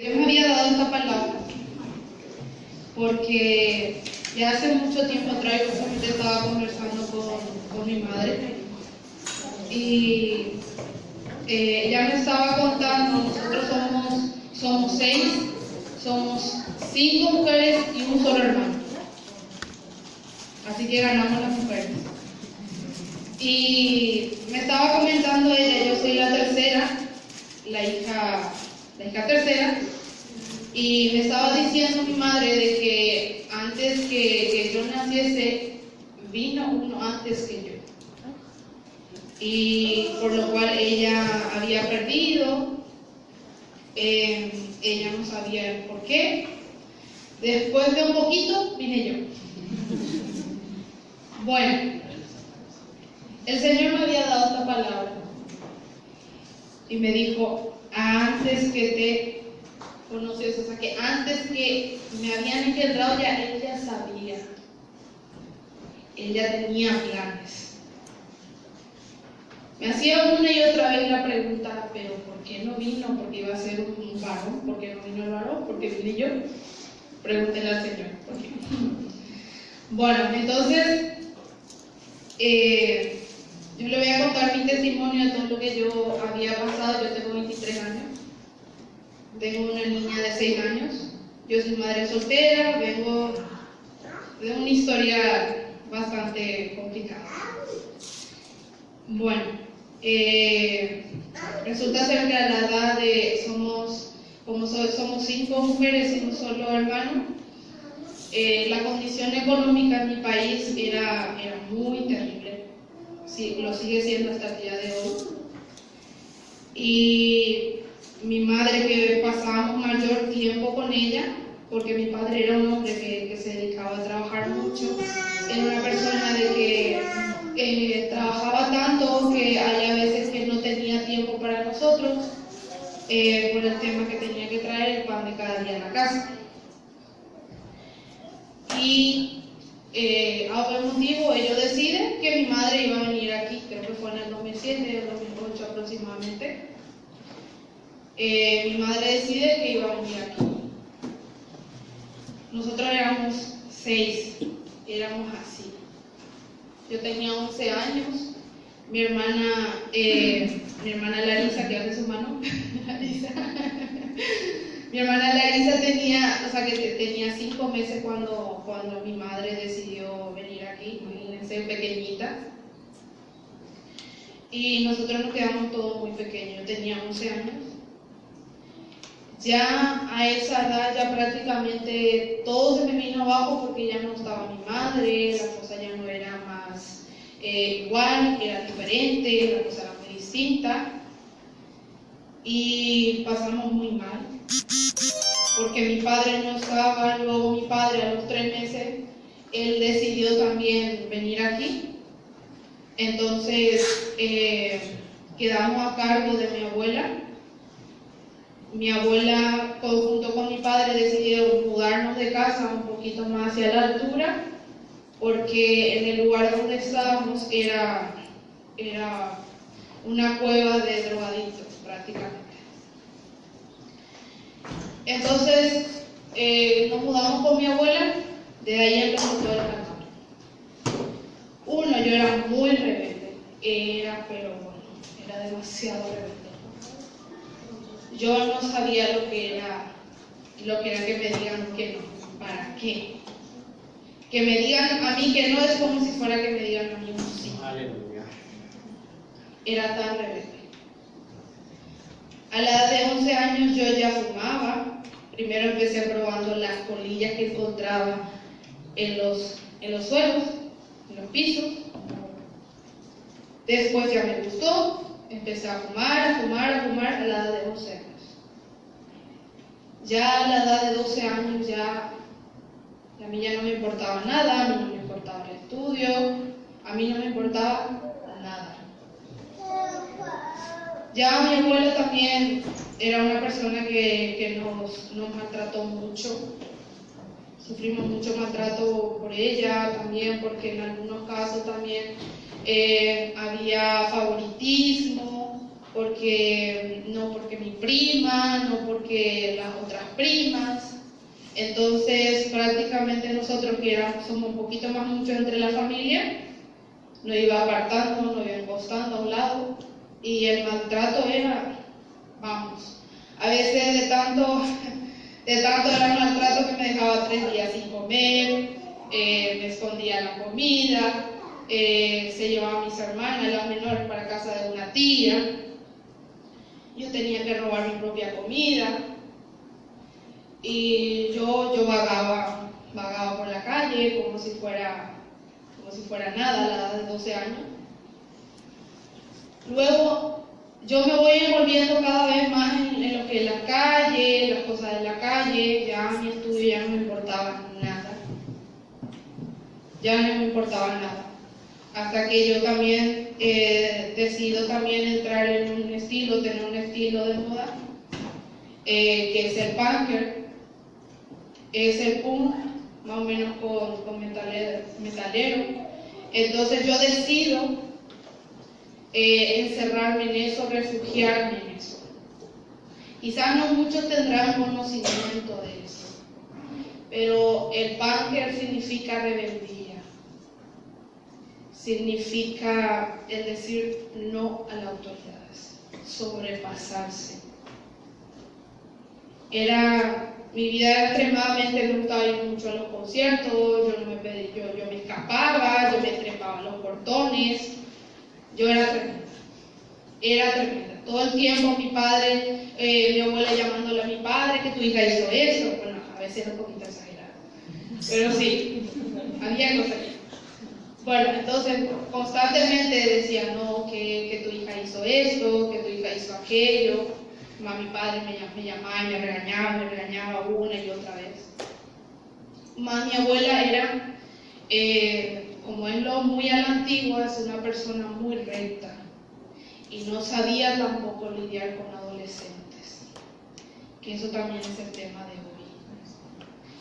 Dios me había dado esta palabra porque ya hace mucho tiempo atrás yo justamente estaba conversando con mi madre y ella me estaba contando, nosotros somos 6, somos 5 mujeres y un solo hermano, así que ganamos las mujeres. Y me estaba comentando ella, yo soy la tercera, la hija tercera, y me estaba diciendo mi madre de que antes que yo naciese, vino uno antes que yo, y por lo cual ella había perdido, ella no sabía el por qué. Después de un poquito, vine yo. Bueno, el Señor me había dado esta palabra y me dijo, antes que te conoces, o sea que antes que me habían engendrado ya, Él ya sabía, Él ya tenía planes. Me hacía una y otra vez la pregunta, pero ¿por qué no vino? Porque iba a ser un varón. ¿Por qué no vino el varón? ¿Por qué vine yo? Pregúntenle al Señor, ¿por qué? Bueno, entonces yo le voy a contar mi testimonio de todo lo que yo había pasado. Yo tengo 23 años, tengo una niña de 6 años, yo soy madre soltera, vengo de una historia bastante complicada. Bueno, resulta ser que a la edad de somos 5 mujeres y un solo hermano, la condición económica en mi país era muy terrible, sí, lo sigue siendo hasta el día de hoy. Y mi madre, que pasábamos mayor tiempo con ella, porque mi padre era un hombre que se dedicaba a trabajar mucho, era una persona de que trabajaba tanto que había veces que no tenía tiempo para nosotros, por el tema que tenía que traer el pan de cada día a la casa. Y a un motivo ellos deciden que mi madre iba a venir aquí, creo que fue en el 2007 o 2008 aproximadamente. Mi madre decide que iba a venir aquí. Nosotros éramos 6, éramos así. Yo tenía 11 años, mi hermana Larisa, que hace su mano, Larisa. Mi hermana Larisa tenía 5 meses cuando mi madre decidió venir aquí, imagínense, pequeñita. Y nosotros nos quedamos todos muy pequeños, yo tenía 11 años. Ya a esa edad ya prácticamente todo se me vino abajo porque ya no estaba mi madre, la cosa ya no era más igual, era diferente, la cosa era muy distinta. Y pasamos muy mal, porque mi padre no estaba. Luego mi padre a los 3 meses, él decidió también venir aquí. Entonces quedamos a cargo de mi abuela. Mi abuela, junto con mi padre, decidieron mudarnos de casa un poquito más hacia la altura, porque en el lugar donde estábamos era una cueva de drogadictos prácticamente. Entonces nos mudamos con mi abuela, de ahí empezó todo el cantón. Yo era muy rebelde, era demasiado rebelde. Yo no sabía lo que era que me digan que no. ¿Para qué? Que me digan a mí que no es como si fuera que me digan a mí un sí. Aleluya. Era tan rebelde. A la edad de 11 años yo ya fumaba. Primero empecé probando las colillas que encontraba en los suelos, en los pisos. Después ya me gustó. Empecé a fumar a la edad de 11 años. Ya a la edad de 12 años a mí ya no me importaba nada, a mí no me importaba el estudio, a mí no me importaba nada. Ya mi abuela también era una persona que nos maltrató mucho. Sufrimos mucho maltrato por ella también, porque en algunos casos también había favoritismo, no porque mi prima, no porque las otras primas. Entonces prácticamente nosotros que somos un poquito más muchos entre la familia, nos iba apartando, nos iba encostando a un lado y el maltrato era, vamos, a veces de tanto era el maltrato que me dejaba 3 días sin comer, me escondía la comida, se llevaba a mis hermanas, las menores, para casa de una tía. Yo tenía que robar mi propia comida y yo vagaba por la calle como si fuera nada a la edad de 12 años. Luego yo me voy envolviendo cada vez más en lo que es la calle, las cosas de la calle. Ya mi estudio ya no me importaba nada. Ya no me importaba nada. Hasta que yo también decido también entrar en tener un estilo de moda, que es el punker, es el punk, más o menos con metalero. Entonces yo decido encerrarme en eso, refugiarme en eso. Quizás no muchos tendrán conocimiento de eso, pero el punker significa rebeldía. Significa el decir no a las autoridades, sobrepasarse. Mi vida era extremadamente, me gustaba ir mucho a los conciertos, yo me escapaba, yo me trepaba a los portones, yo era tremenda. Todo el tiempo mi padre, mi abuela llamándole a mi padre que tu hija hizo eso. Bueno, a veces era un poquito exagerado, pero sí, había cosas así. Bueno, entonces constantemente decía, no, que tu hija hizo esto, que tu hija hizo aquello. Mi padre me llamaba y me regañaba una y otra vez. Mi abuela era, como es lo muy a la antigua, es una persona muy recta y no sabía tampoco lidiar con adolescentes, que eso también es el tema de hoy,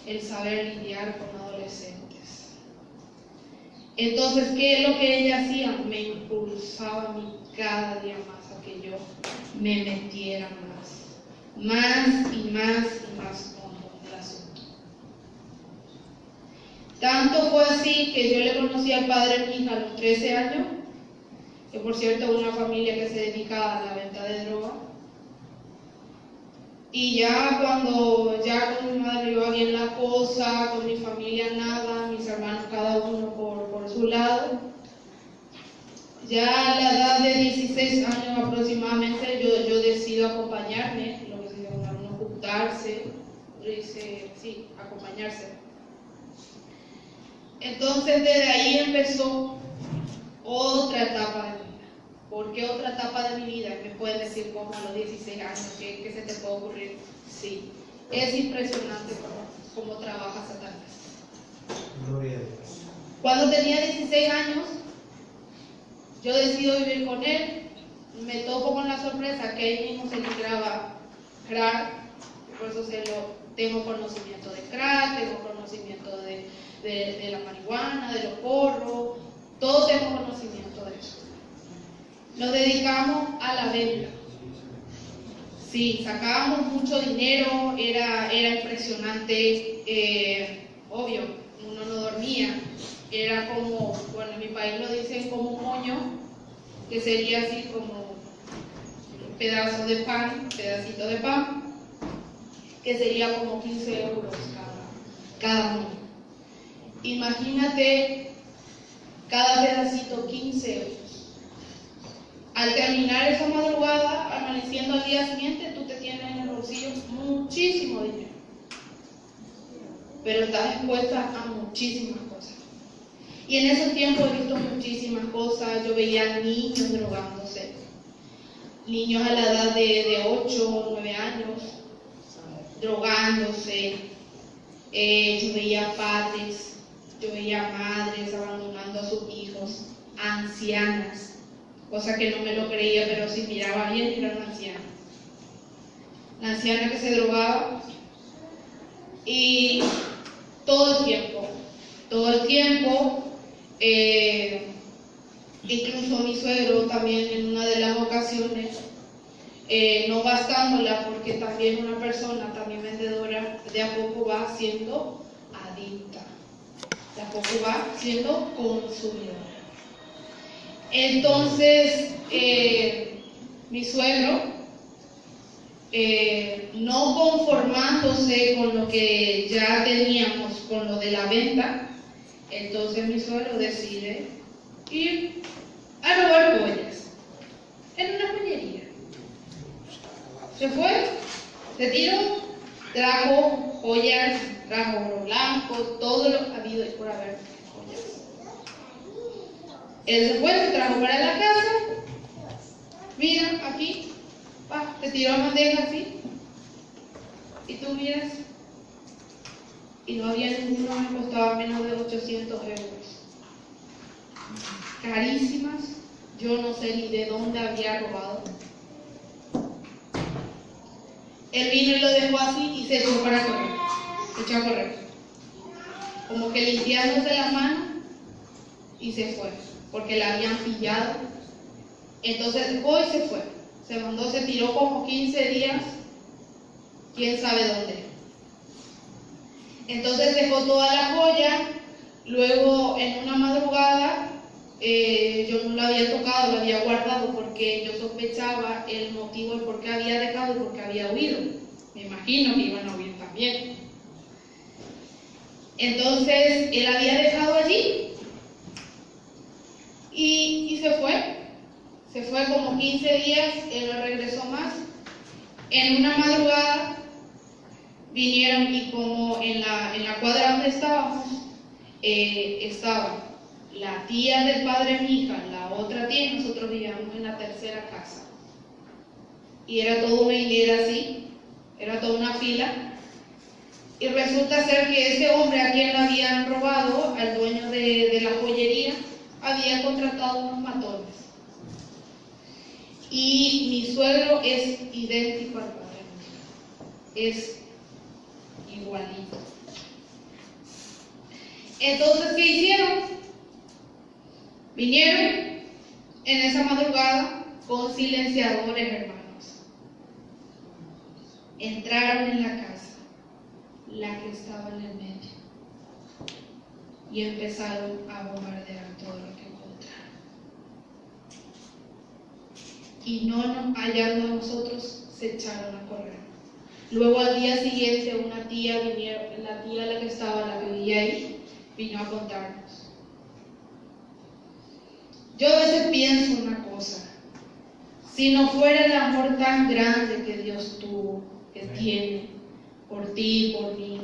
el saber lidiar con adolescentes. Entonces, ¿qué es lo que ella hacía? Me impulsaba a mí cada día más a que yo me metiera más y más hondo en el asunto. Tanto fue así que yo le conocí al padre de mi hija a los 13 años, que por cierto es una familia que se dedica a la venta de droga. Y ya con mi madre iba bien la cosa, con mi familia nada, mis hermanos cada uno por su lado. Ya a la edad de 16 años aproximadamente yo decido acompañarme, lo que se llama uno juntarse, acompañarse. Entonces desde ahí empezó otra etapa de mi vida. ¿Por qué otra etapa de mi vida? ¿Me pueden decir cómo a los 16 años? ¿Qué se te puede ocurrir? Sí, es impresionante cómo trabaja Satanás. Gloria a Dios. Cuando tenía 16 años, yo decido vivir con él. Me topo con la sorpresa que él mismo se libraba crack, por eso tengo conocimiento de crack, tengo conocimiento de la marihuana, de los porros, todo tengo conocimiento de eso. Nos dedicamos a la venta. Sí, sacábamos mucho dinero, era impresionante, obvio, uno no dormía, era como, bueno, en mi país lo dicen como un moño, que sería así como un pedacito de pan, que sería como 15 euros cada uno. Imagínate, cada pedacito 15 euros. Al terminar esa madrugada, amaneciendo al día siguiente, tú te tienes en el bolsillo muchísimo dinero. Pero estás expuesta a muchísimas cosas. Y en esos tiempos he visto muchísimas cosas. Yo veía niños drogándose. Niños a la edad de 8 o 9 años drogándose. Yo veía padres, yo veía madres abandonando a sus hijos, ancianas. Cosa que no me lo creía, pero si miraba bien, era una anciana. La anciana que se drogaba. Y todo el tiempo, incluso mi suegro también en una de las ocasiones no gastándola, porque también una persona, también vendedora, de a poco va siendo adicta, de a poco va siendo consumidora. Entonces, mi suegro, no conformándose con lo que ya teníamos, con lo de la venta, entonces mi suegro decide ir a robar joyas en una joyería. Se fue, se tiró, trajo joyas, trajo oro blanco, todo lo habido y por haber joyas. Él se fue, se trajo para la casa, mira aquí, te tiró la bandeja así, y tú miras, y no había ninguno que costaba menos de 800 euros. Carísimas, yo no sé ni de dónde había robado. Él vino y lo dejó así y se echó para correr, se echó a correr, como que limpiándose las manos, y se fue, porque la habían pillado. Entonces dejó y se fue, se mandó, se tiró como 15 días, quién sabe dónde. Entonces dejó toda la joya. Luego en una madrugada, yo no la había tocado, la había guardado, porque yo sospechaba el motivo, el por qué había dejado y por qué había huido. Me imagino que iban a huir también. Entonces él había dejado allí y se fue como 15 días, él no regresó más. En una madrugada vinieron, y como en la cuadra donde estábamos, estaba la tía del padre de mi hija, la otra tía, y nosotros vivíamos en la tercera casa. Y era toda una hilera así, era toda una fila. Y resulta ser que ese hombre a quien lo habían robado, al dueño de la joyería, había contratado unos matones. Y mi suegro es idéntico al padre de mi hija, es igualito. Entonces, ¿qué hicieron? Vinieron en esa madrugada con silenciadores, hermanos. Entraron en la casa, la que estaba en el medio, y empezaron a bombardear todo lo que encontraron. Y no nos hallando a nosotros, se echaron a correr. Luego al día siguiente una tía vinieron, la tía la que estaba, la que vivía ahí, vino a contarnos. Yo a veces pienso una cosa: si no fuera el amor tan grande que Dios tuvo, que tiene por ti y por mí,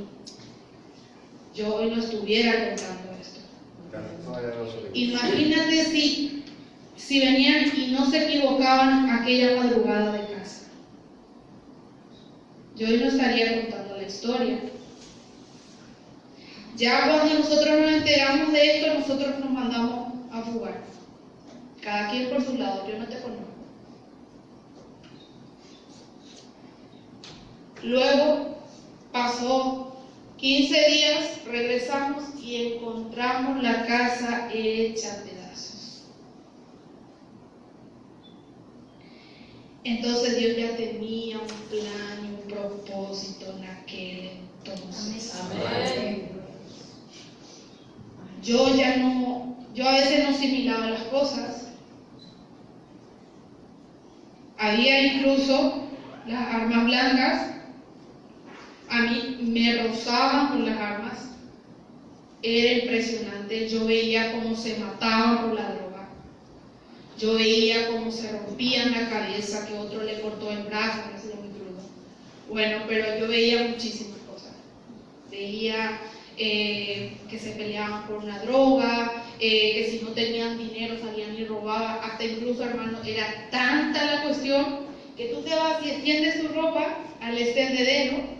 yo hoy no estuviera contando esto. Imagínate si venían y no se equivocaban aquella madrugada de casa. Yo hoy no estaría contando la historia. Ya cuando nosotros nos enteramos de esto, nosotros nos mandamos a fugar. Cada quien por su lado, yo no te conozco. Luego pasó 15 días, regresamos y encontramos la casa hecha a pedazos. Entonces Dios ya tenía un plan y un propósito en aquel entonces. Amén. Yo a veces no asimilaba las cosas. Había incluso las armas blancas. A mí me rozaban con las armas. Era impresionante. Yo veía cómo se mataban por la droga. Yo veía cómo se rompían la cabeza, que otro le cortó el brazo, que es muy crudo. Bueno, pero yo veía muchísimas cosas. Veía que se peleaban por una droga, que si no tenían dinero salían y robaban. Hasta incluso, hermano, era tanta la cuestión que tú te vas y extiendes tu ropa al extendedero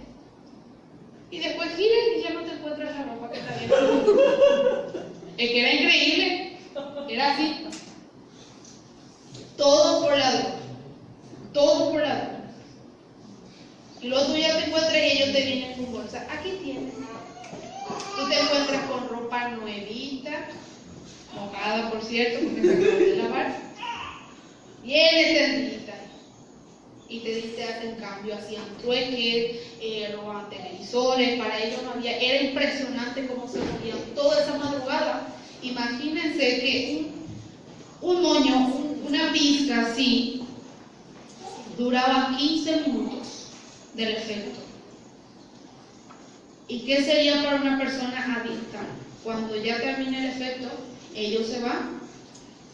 y después giras y ya no te encuentras la ropa que está dentro. Es que era increíble, era así. Todo por la droga, todo por la droga. Y luego tú ya te encuentras y ellos te vienen con bolsa. Aquí tienes. Tú te encuentras con ropa nuevita, mojada por cierto, porque se acabó de lavar, bien extendida. Y y te hacen cambio, hacían trueques, robaban televisores, para ellos no había, era impresionante cómo se movían toda esa madrugada. Imagínense que un moño, una pizca así, duraba 15 minutos del efecto. ¿Y qué sería para una persona adicta? Cuando ya termina el efecto, ellos se van,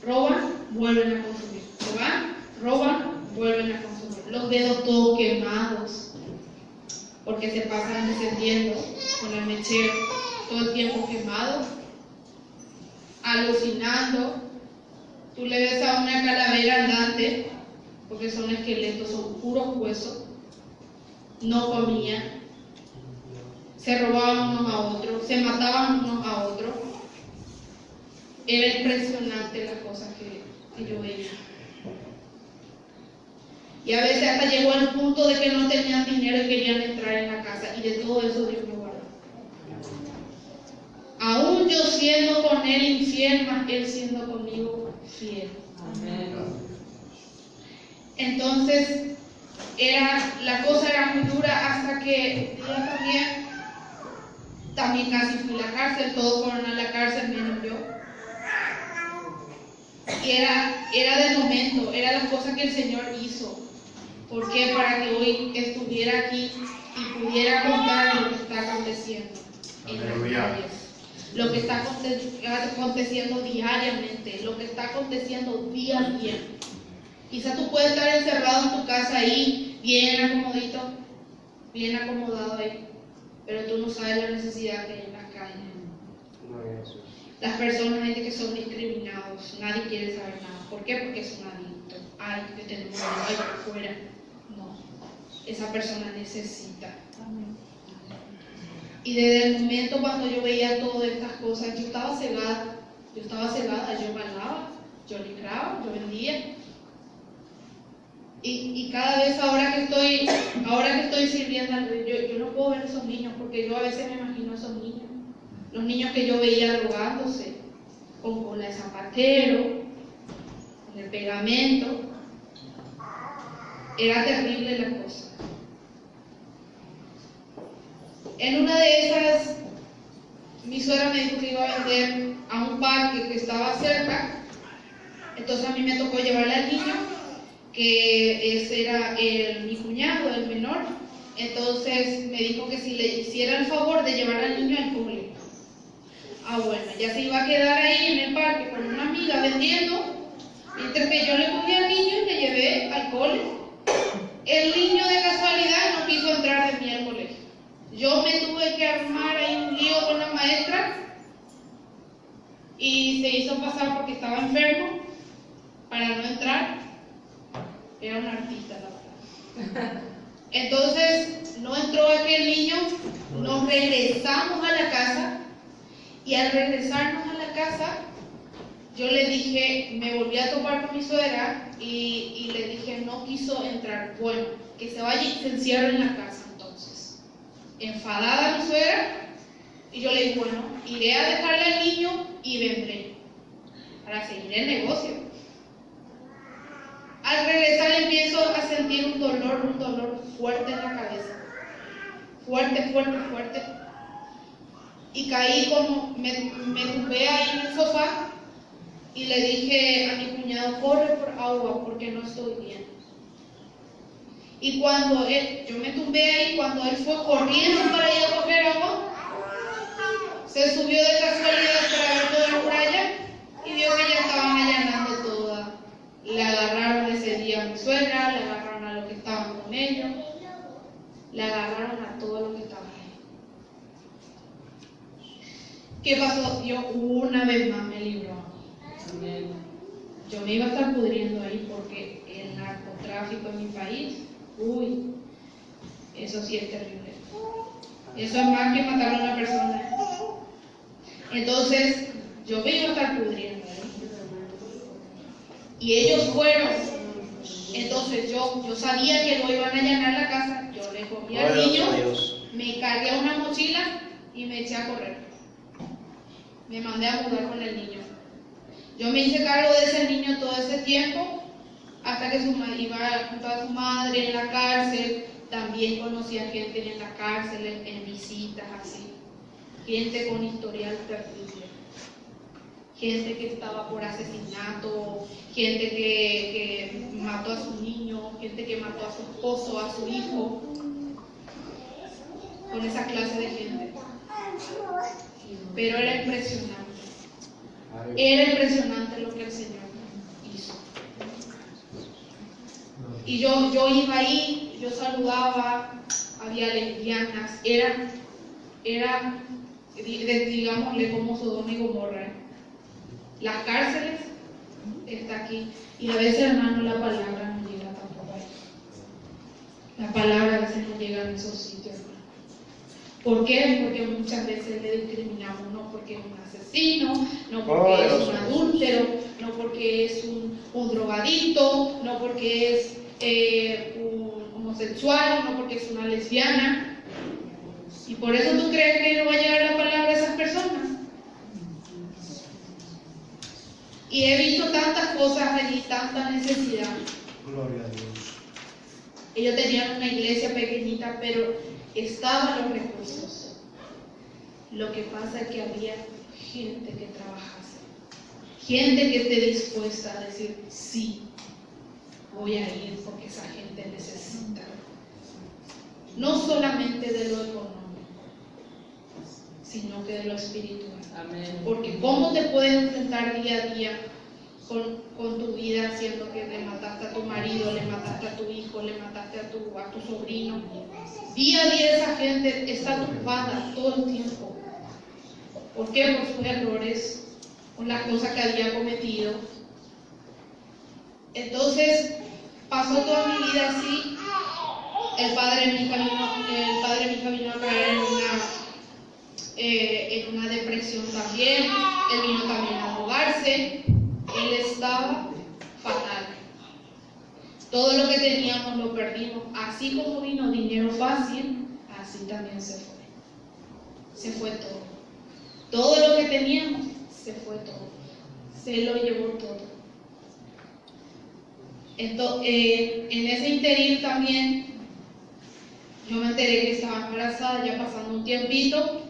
roban, vuelven a consumir. Se van, roban, vuelven a consumir. Los dedos todos quemados, porque se pasan encendiendo con el mechero, todo el tiempo quemado, alucinando. Tú le ves a una calavera andante, porque son esqueletos, son puros huesos, no comían, se robaban unos a otros, se mataban unos a otros. Era impresionante las cosas que yo veía. Y a veces hasta llegó al punto de que no tenían dinero y querían entrar en la casa, y de todo eso Dios me guardó. Aún yo siendo con él infiel, más él siendo conmigo fiel. Amén. Entonces, la cosa era muy dura hasta que un día también casi fui a la cárcel, todos fueron a la cárcel menos yo. Y era de momento, era la cosa que el Señor hizo. ¿Por qué? Para que hoy estuviera aquí y pudiera contar lo que está aconteciendo en las calles, lo que está aconteciendo diariamente, lo que está aconteciendo día a día. Quizás tú puedes estar encerrado en tu casa ahí, bien acomodito, bien acomodado ahí, pero tú no sabes la necesidad que hay en las calles. Las personas, gente que son discriminados, nadie quiere saber nada. ¿Por qué? Porque son adictos. Ay, que tenemos ay, por fuera. No, esa persona necesita. Y desde el momento cuando yo veía todas estas cosas, yo estaba cegada, yo bailaba, yo libraba, yo vendía. Y cada vez ahora que estoy sirviendo, yo no puedo ver a esos niños, porque yo a veces me imagino a esos niños. Los niños que yo veía drogándose, con cola de zapatero, con el pegamento. Era terrible la cosa. En una de esas, mi suegra me dijo que iba a vender a un parque que estaba cerca. Entonces a mí me tocó llevarle al niño, que ese era mi cuñado, el menor. Entonces me dijo que si le hiciera el favor de llevar al niño al cole. Bueno, ya se iba a quedar ahí en el parque con una amiga vendiendo, mientras que yo le cogí al niño y le llevé al cole. El niño de casualidad no quiso entrar de mí al colegio. Yo me tuve que armar ahí un lío con la maestra y se hizo pasar porque estaba enfermo para no entrar. Era un artista, la verdad. Entonces no entró aquel niño, nos regresamos a la casa. Y al regresarnos a la casa, yo le dije, me volví a topar con mi suegra y le dije, no quiso entrar. Bueno, que se vaya y se encierre en la casa entonces. Enfadada mi suegra, y yo le dije, bueno, iré a dejarle al niño y vendré para seguir el negocio. Al regresar empiezo a sentir un dolor fuerte en la cabeza. Fuerte. Y caí como, me tumbé ahí en el sofá y le dije a mi cuñado, corre por agua porque no estoy bien. Y cuando yo me tumbé ahí, cuando él fue corriendo para ir a coger agua, se subió de casualidad para ver toda la muralla y vio que ya estaban allanando toda. Le agarraron ese día a mi suegra, le agarraron a los que estaban con ellos, le agarraron a todos los que estaban ahí. ¿Qué pasó? Dios una vez más me libró. Yo me iba a estar pudriendo ahí porque el narcotráfico en mi país, eso sí es terrible. Eso es más que matar a una persona. Entonces, yo me iba a estar pudriendo ahí. Y ellos fueron. Entonces, yo sabía que no iban a allanar la casa. Yo le cogí al niño, me cargué una mochila y me eché a correr. Me mandé a mudar con el niño. Yo me hice cargo de ese niño todo ese tiempo hasta que iba junto a su madre en la cárcel. También conocía gente en la cárcel, en visitas así, gente con historial terrible, gente que estaba por asesinato, gente que mató a su niño, gente que mató a su esposo, a su hijo, con esa clase de gente. Pero era impresionante lo que el Señor hizo. Y yo iba ahí, yo saludaba, había lesbianas, era digámosle como Sodoma y Gomorra. Las cárceles está aquí, y a veces, hermano, la palabra no llega tampoco ahí. La palabra a veces no llega en esos sitios, hermano. ¿Por qué? Porque muchas veces le discriminamos, no porque es un asesino, no porque es un adúltero, no porque es un drogadicto, no porque es un homosexual, no porque es una lesbiana. Y por eso tú crees que no va a llegar la palabra a esas personas. Y he visto tantas cosas allí, tanta necesidad. Gloria a Dios. Ellos tenían una iglesia pequeñita, pero estaban los recursos. Lo que pasa es que había gente que trabajase, gente que esté dispuesta a decir, sí, voy a ir porque esa gente necesita. No solamente de lo económico, sino que de lo espiritual. Amén. Porque ¿cómo te puedes enfrentar día a día con tu vida, siendo que le mataste a tu marido, le mataste a tu hijo, le mataste a tu sobrino? Día a día esa gente está turbada todo el tiempo. ¿Por qué? Por sus errores, por las cosas que había cometido. Entonces, pasó toda mi vida así. El padre de mi hija vino a caer en una depresión también. Él vino también a drogarse. Él estaba fatal. Todo lo que teníamos lo perdimos. Así como vino dinero fácil, así también se fue. Se fue todo. Todo lo que teníamos, se fue todo. Se lo llevó todo. Entonces, en ese interín también, yo me enteré que estaba embarazada, ya pasando un tiempito.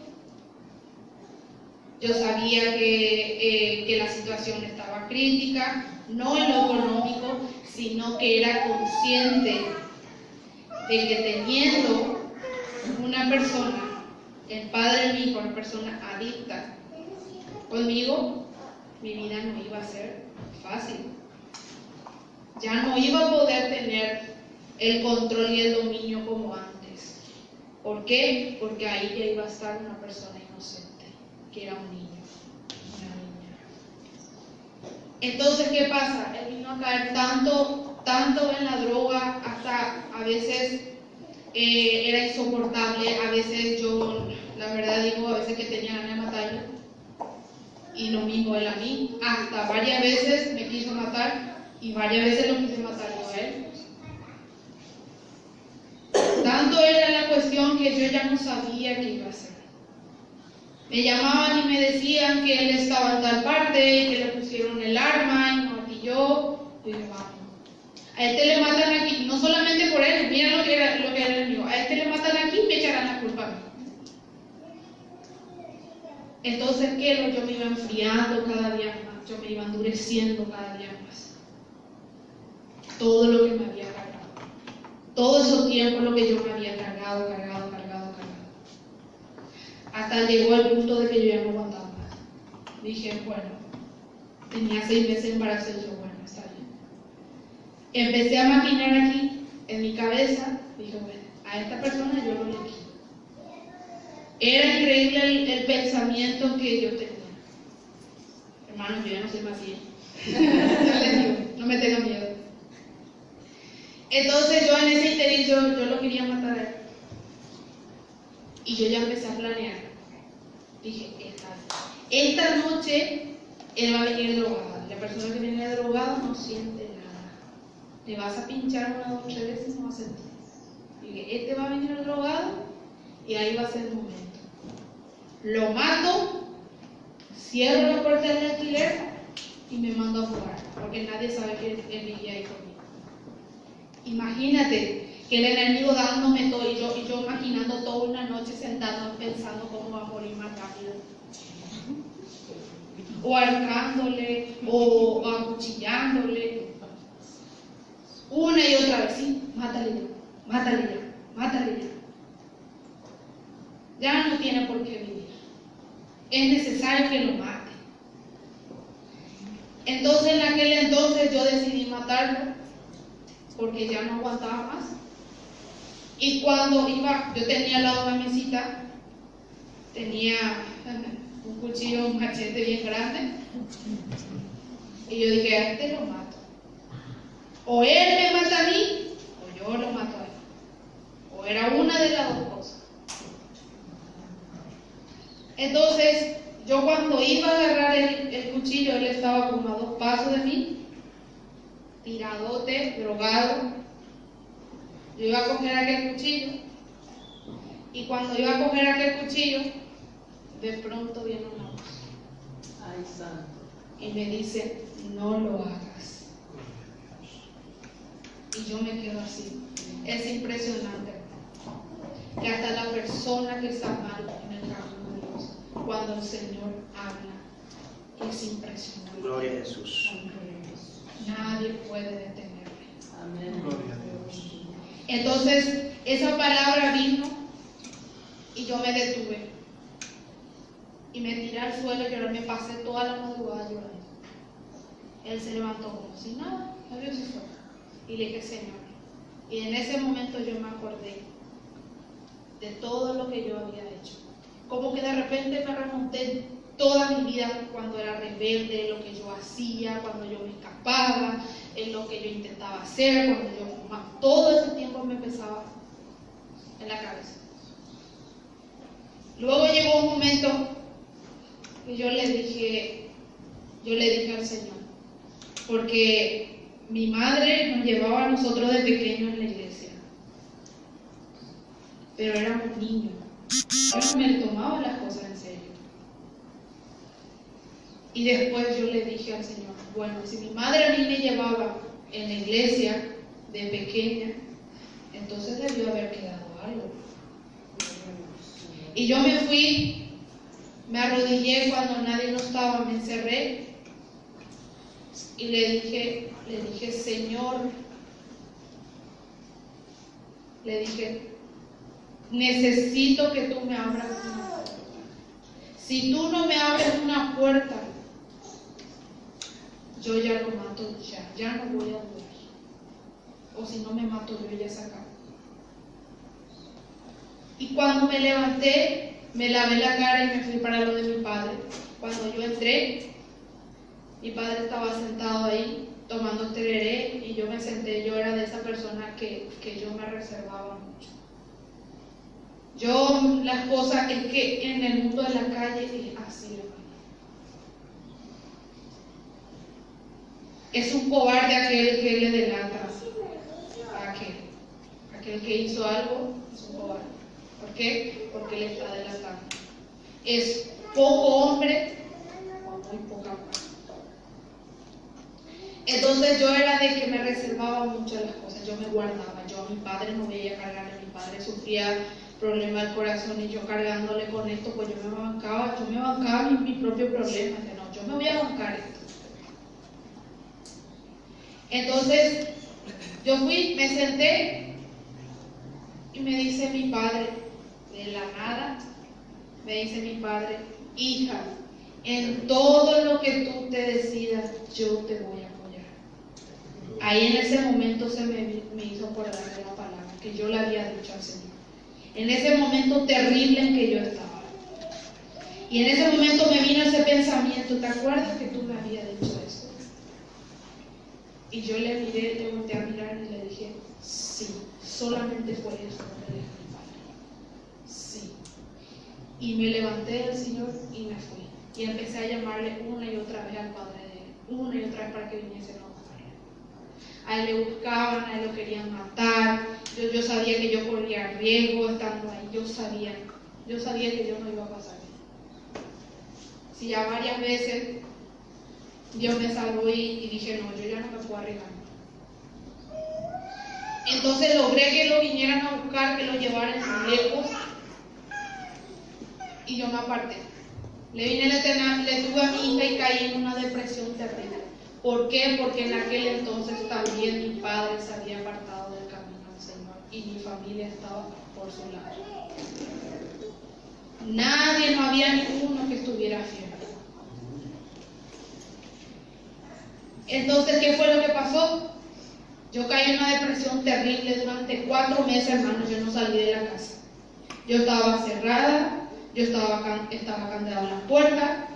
Yo sabía que la situación estaba crítica, no en lo económico, sino que era consciente de que teniendo una persona, el padre de mi hijo, una persona adicta conmigo, mi vida no iba a ser fácil. Ya no iba a poder tener el control y el dominio como antes. ¿Por qué? Porque ahí ya iba a estar una persona inocente, que era un niño, una niña. Entonces, ¿qué pasa? Él vino a caer tanto en la droga, hasta a veces era insoportable. A veces yo, la verdad digo, a veces que tenía ganas de matarlo, y lo mismo él a mí. Hasta varias veces me quiso matar, y varias veces lo quise matar yo a él. Tanto era la cuestión que yo ya no sabía qué iba a hacer. Me llamaban y me decían que él estaba en tal parte y que le pusieron el arma y me martilló. Y yo, vamos. A este le matan aquí, no solamente por él, mira lo que era el enemigo. A este le matan aquí y me echarán la culpa a mí. Entonces, ¿qué? Yo me iba enfriando cada día más, yo me iba endureciendo cada día más. Todo lo que me había cargado. Todo ese tiempo lo que yo me había cargado. Hasta llegó al punto de que yo ya no aguantaba más. Dije, bueno, tenía 6 meses de embarazo y yo, bueno, está bien. Empecé a maquinar aquí, en mi cabeza, dije, bueno, a esta persona yo lo elegí. Era increíble el pensamiento que yo tenía. Hermano, yo ya no soy más bien. Ya les digo, no me tengan miedo. Entonces yo en ese interín yo lo quería matar a él. Y yo ya empecé a planear. Dije, esta noche él va a venir drogado. La persona que viene drogado no siente nada. Le vas a pinchar 1 o 2 veces y no va a sentir. Dije, este va a venir drogado y ahí va a ser el momento. Lo mato, cierro la puerta del alquiler y me mando a jugar, porque nadie sabe que él vivía ahí conmigo. Imagínate que el enemigo dándome todo y yo imaginando toda una noche sentado pensando cómo va a morir más rápido. O ahorcándole, o acuchillándole. Una y otra vez, sí, mátale ya, mátale ya, mátale ya. Ya no tiene por qué vivir. Es necesario que lo mate. Entonces, en aquel entonces yo decidí matarlo porque ya no aguantaba más. Y cuando iba, yo tenía al lado de la mesita, tenía un cuchillo, un machete bien grande, y yo dije, a este lo mato. O él me mata a mí, o yo lo mato a él. O era una de las dos cosas. Entonces, yo cuando iba a agarrar el cuchillo, él estaba como a 2 pasos de mí, tiradote, drogado. Yo iba a coger aquel cuchillo, y cuando iba a coger aquel cuchillo, de pronto viene una voz. Ay, santo. Y me dice, no lo hagas. Y yo me quedo así. Es impresionante que hasta la persona que está mal en el camino de Dios, cuando el Señor habla, es impresionante. Gloria a Jesús. Nadie puede detenerle. Amén. Gloria a Dios. Entonces, esa palabra vino y yo me detuve. Y me tiré al suelo y me pasé toda la madrugada llorando. Él se levantó como si nada, abrió su fue. Y le dije, Señor. Y en ese momento yo me acordé de todo lo que yo había hecho. Como que de repente me remonté toda mi vida cuando era rebelde, lo que yo hacía, cuando yo me escapaba, en lo que yo intentaba hacer, cuando yo fumaba. Todo ese tiempo me pesaba en la cabeza. Luego llegó un momento que yo le dije al Señor, porque mi madre nos llevaba a nosotros de pequeños en la iglesia, pero éramos niños. Yo no me tomaba las cosas en serio. Y después yo le dije al Señor, bueno, si mi madre a mí me llevaba en la iglesia de pequeña, entonces debió haber quedado algo. Y yo me fui, me arrodillé cuando nadie no estaba, me encerré y le dije, Señor, le dije, necesito que tú me abras una puerta. Si tú no me abres una puerta, yo ya lo mato, ya no voy a dudar. O si no me mato yo, ya se acabó. Y cuando me levanté, me lavé la cara y me fui para lo de mi padre. Cuando yo entré, mi padre estaba sentado ahí tomando tereré y yo me senté. Yo era de esa persona que yo me reservaba mucho. Yo, las cosas, es que en el mundo de la calle es así, hermano. Es un cobarde aquel que le delata a aquel que hizo algo, es un cobarde. ¿Por qué? Porque él está delatando. Es poco hombre o muy poca mujer. Entonces yo era de que me reservaba mucho las cosas, yo me guardaba. Yo a mi padre no veía cargarle, mi padre sufría problemas del corazón y yo cargándole con esto, pues yo me bancaba mi propio problema. Que no, yo me voy a bancar esto. Entonces yo fui, me senté y me dice mi padre, de la nada, me dice mi padre, hija, en todo lo que tú te decidas, yo te voy a apoyar. Ahí en ese momento se me hizo acordarme la palabra que yo le había dicho al Señor. En ese momento terrible en que yo estaba. Y en ese momento me vino ese pensamiento, ¿te acuerdas que tú me habías dicho eso? Y yo le miré, le volteé a mirar y le dije, sí, solamente fue eso, le dije a mi padre. Sí. Y me levanté del Señor y me fui. Y empecé a llamarle una y otra vez al padre de él, una y otra vez para que viniese a buscar. A él le buscaban, a él lo querían matar. Yo sabía que yo corría riesgo estando ahí. Yo sabía que yo no iba a pasar. Si ya varias veces Dios me salvó y dije, no, yo ya no me puedo arriesgar. Entonces logré que lo vinieran a buscar, que lo llevaran lejos, y yo me aparté. Le tuve a mi hija y caí en una depresión terrible. ¿Por qué? Porque en aquel entonces también mi padre se había apartado del camino al Señor y mi familia estaba por su lado. Nadie, no había ninguno que estuviera fiel. Entonces, ¿qué fue lo que pasó? Yo caí en una depresión terrible durante 4 meses, hermanos. Yo no salí de la casa. Yo estaba cerrada, yo estaba candadeada la puerta,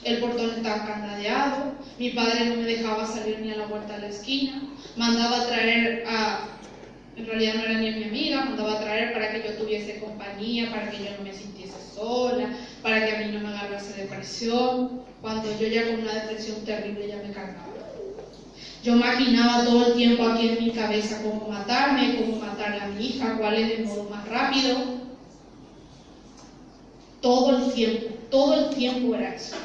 el portón estaba candadeado, mi padre no me dejaba salir ni a la puerta de la esquina, mandaba a traer en realidad no era ni mi amiga, mandaba a traer para que yo tuviese compañía, para que yo no me sintiese sola, para que a mí no me agarrase depresión, cuando yo ya con una depresión terrible ya me cargaba. Yo maquinaba todo el tiempo aquí en mi cabeza cómo matarme, cómo matar a mi hija, cuál es el modo más rápido. Todo el tiempo era eso.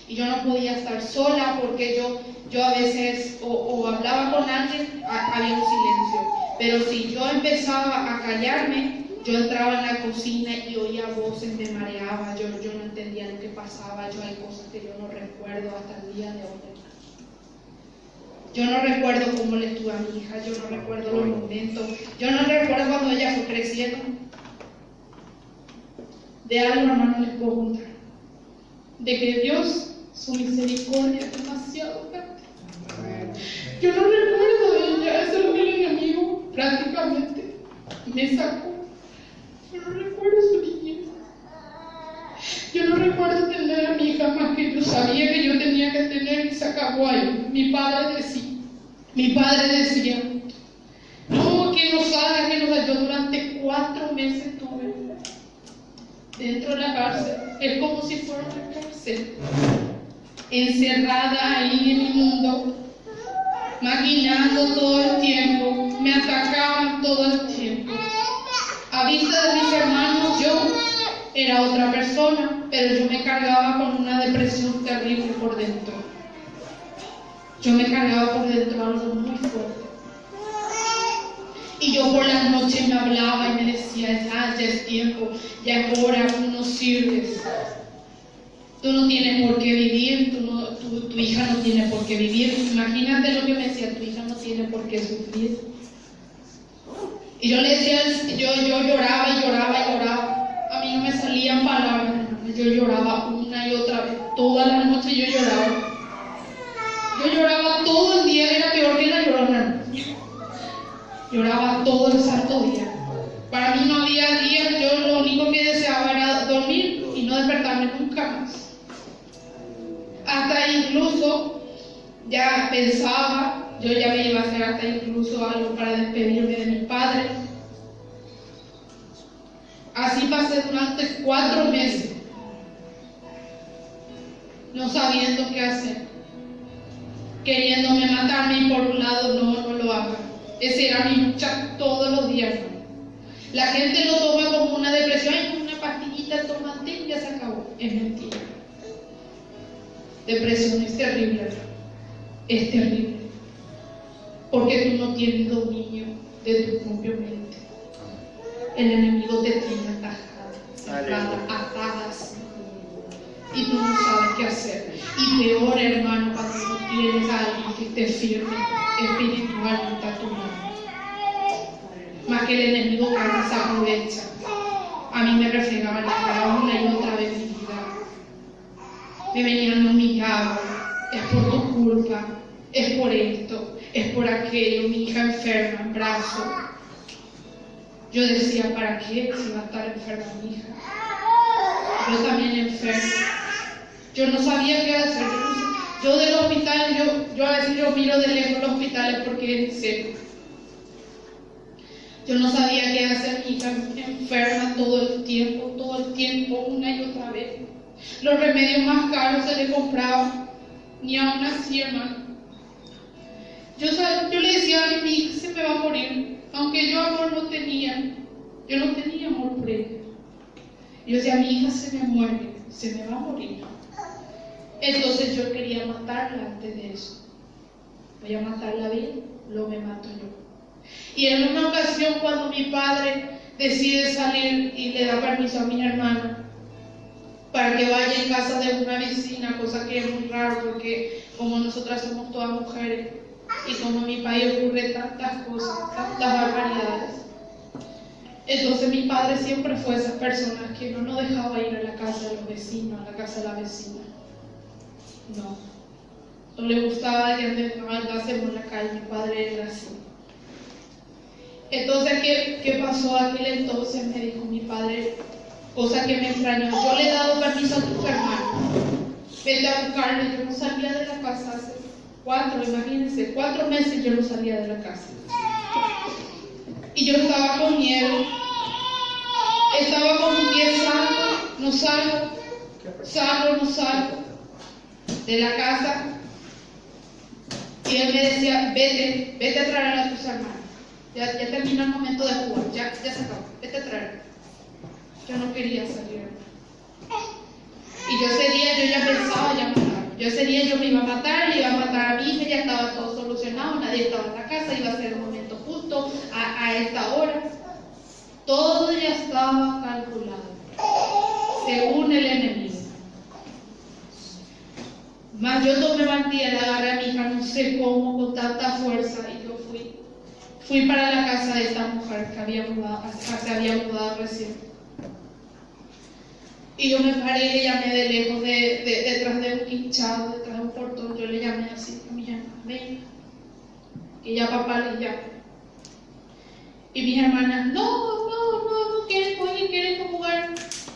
Y yo no podía estar sola porque yo a veces o hablaba con alguien, había un silencio. Pero si yo empezaba a callarme, yo entraba en la cocina y oía voces, me mareaba, yo no entendía lo que pasaba, hay cosas que yo no recuerdo hasta el día de hoy. Yo no recuerdo cómo le estuve a mi hija, yo no recuerdo los momentos, yo no recuerdo cuando ella fue creciendo. De algo, hermano, les puedo contar. De que Dios, su misericordia es demasiado grande. Yo no recuerdo de ella, eso es lo que el enemigo prácticamente me sacó. Yo no recuerdo su niñez. Yo no recuerdo tener a mi hija más que yo sabía que yo tenía que tener y se acabó ahí. Mi padre decía, no, que nos haga, que nos haga. Yo durante 4 meses estuve dentro de la cárcel. Es como si fuera una cárcel. Encerrada ahí en mi mundo, maquinando todo el tiempo, me atacaban todo el tiempo. A vista de mis hermanos, yo era otra persona, pero yo me cargaba con una depresión terrible por dentro. Yo me cargaba por dentro algo muy fuerte. Y yo por las noches me hablaba y me decía, ya es tiempo, ya es hora, tú no sirves. Tú no tienes por qué vivir, tu hija no tiene por qué vivir. Imagínate lo que me decía, tu hija no tiene por qué sufrir. Y yo le decía, yo lloraba y lloraba y lloraba. A mí no me salían palabras, yo lloraba una y otra vez. Toda la noche yo lloraba. Yo lloraba todo el día, era peor que la llorona. Lloraba todo el santo día. Para mí no había días, yo lo único que deseaba era dormir y no despertarme nunca más. Hasta incluso ya pensaba, yo ya me iba a hacer hasta incluso algo para despedirme de mi padre. Así pasé durante 4 meses, no sabiendo qué hacer, queriéndome matarme y por un lado no lo haga. Esa era mi lucha todos los días. La gente lo toma como una depresión, y una pastillita tomate y ya se acabó. Es mentira. Depresión es terrible, hermano. Es terrible. Porque tú no tienes dominio de tu propia mente. El enemigo te tiene atadas. Y tú no sabes qué hacer. Y peor, hermano, cuando no tienes a alguien que esté firme espiritualmente a tu lado. Más que el enemigo que a veces aprovecha. A mí me refregaban la cara una y otra vez mi vida. Me venían humillados. Es por tu culpa. Es por esto. Es por aquello. Mi hija enferma en brazos. Yo decía, ¿para qué si va a estar enferma mi hija? Yo también enferma. Yo no sabía qué hacer. Yo del hospital, yo a veces yo miro de lejos los hospitales porque es en serio. Yo no sabía qué hacer, mi hija enferma todo el tiempo, una y otra vez. Los remedios más caros se le compraban, ni aún así, hermano. Yo le decía a mi hija, se me va a morir, aunque yo amor no tenía. Yo no tenía amor por ella. Yo decía, mi hija se me muere, se me va a morir. Entonces yo quería matarla antes de eso. Voy a matarla bien, lo me mato yo. Y en una ocasión, cuando mi padre decide salir y le da permiso a mi hermana para que vaya en casa de una vecina, cosa que es muy raro porque como nosotras somos todas mujeres y como en mi país ocurre tantas cosas, tantas barbaridades. Entonces mi padre siempre fue esa persona que no nos dejaba ir a la casa de los vecinos, a la casa de la vecina. No le gustaba que andásemos en la calle, mi padre era así. Entonces, ¿qué pasó aquel entonces? Me dijo mi padre, cosa que me extrañó. Yo le he dado permiso a tus hermanos. Vete a buscarle. Yo no salía de la casa hace 4 meses yo no salía de la casa. Y yo estaba con miedo. Estaba con un pie no salgo de la casa. Y él me decía, vete a traer a tus hermanos. Ya terminó el momento de jugar, ya se acabó, vete a traer. Yo no quería salir. Y yo ese día yo ya pensaba ya matar. Yo ese día yo me iba a matar, iba a matar a mi hija, ya estaba todo solucionado, nadie estaba en la casa, iba a ser el momento justo, a esta hora. Todo ya estaba calculado, según el enemigo. Mas yo tomé valentía, le agarré a mi hija, no sé cómo, con tanta fuerza, y yo fui para la casa de esta mujer que se había mudado recién. Y yo me paré y le llamé de lejos, detrás de un quinchado, detrás de un portón. Yo le llamé así a mi hermana, ven. Y ya papá le llama. Y mis hermanas, no quieren jugar,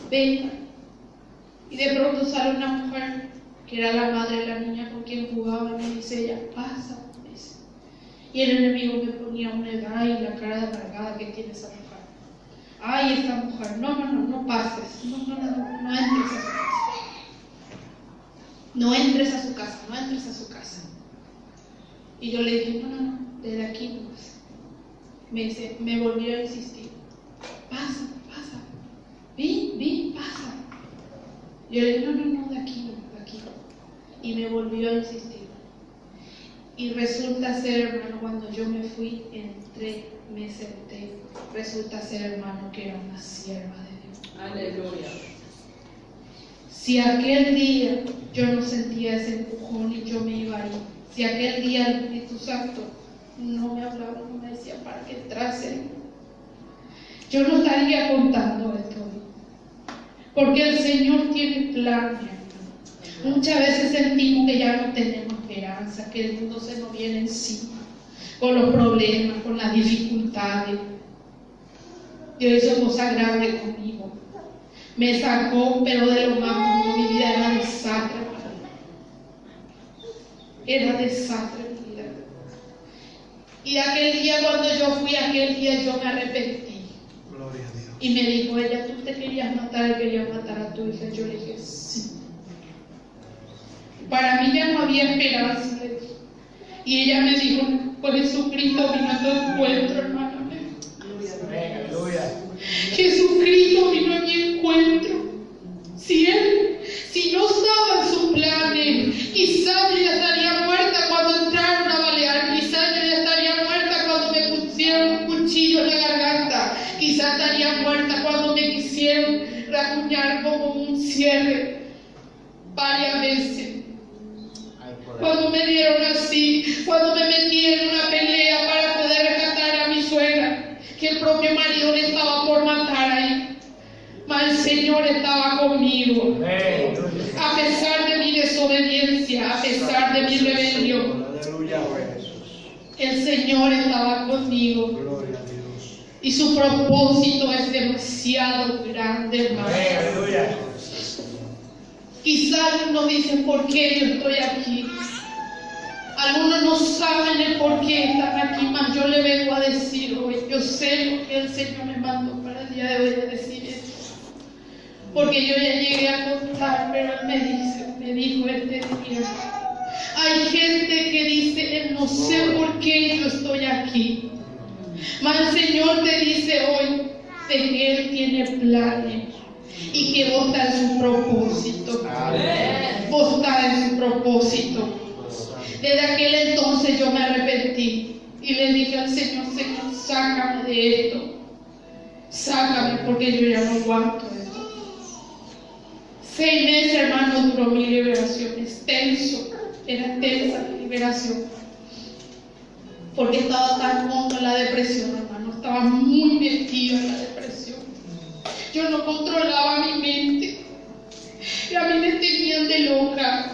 ven. Y de pronto sale una mujer, que era la madre de la niña con quien jugaba, y me dice ella, pasa. Y el enemigo me ponía una edad y la cara de amargada que tiene esa mujer. Ay, esta mujer, no pases, no entres a su casa. No entres a su casa. Y yo le dije, no, desde aquí no pasa. Me dice, me volvió a insistir, pasa, ven, pasa. Yo le dije, no, de aquí no. Y me volvió a insistir. Y resulta ser, hermano, cuando yo me fui, entré, me senté, resulta ser, hermano, que era una sierva de Dios. Aleluya. Si aquel día yo no sentía ese empujón y yo me iba a ir, si aquel día el Espíritu Santo no me hablaba, no me decía para que entrase, yo no estaría contando esto hoy. Porque el Señor tiene planes. Muchas veces sentimos que ya no tenemos esperanza, que el mundo se nos viene encima, con los problemas, con las dificultades. Dios hizo cosas grandes conmigo. Me sacó, pero de lo más profundo, mi vida era desastre. Era desastre mi vida. Y aquel día cuando yo fui, yo me arrepentí. Gloria a Dios. Y me dijo ella, tú te querías matar a tu hija. Yo le dije, sí. Para mí ya no había esperanza. Y ella me dijo, por Jesucristo vino a tu encuentro, hermano. Aleluya. Jesucristo vino a mi encuentro. Si no estaba en sus planes, quizás yo ya estaría muerta cuando entraron a balear, quizás yo ya estaría muerta cuando me pusieron un cuchillo en la garganta, quizás estaría muerta cuando me quisieron rasguñar como un cierre varias veces. Cuando me dieron así, cuando me metí en una pelea para poder rescatar a mi suegra, que el propio marido le estaba por matar ahí, mas el Señor estaba conmigo. A pesar de mi desobediencia, a pesar de mi rebelión, el Señor estaba conmigo. Gloria a Dios. Y su propósito es demasiado grande, hermano. Quizás algunos dicen, ¿por qué yo estoy aquí? Algunos no saben el por qué están aquí, mas yo le vengo a decir hoy, yo sé lo que el Señor me mandó para el día de hoy a decir eso. Porque yo ya llegué a contar, pero Él me dijo este día, hay gente que dice, no sé por qué yo estoy aquí. Mas el Señor te dice hoy de que Él tiene planes y que vos estás en su propósito. Vos estás en su propósito. Desde aquel entonces yo me arrepentí. Y le dije al Señor, Señor, sácame de esto. Sácame porque yo ya no aguanto esto. 6 meses, hermano, duró mi liberación. Extenso. Era extensa mi liberación. Porque estaba tan hondo en la depresión, hermano. Estaba muy metida en la depresión. Yo no controlaba mi mente. Y a mí me tenían de loca.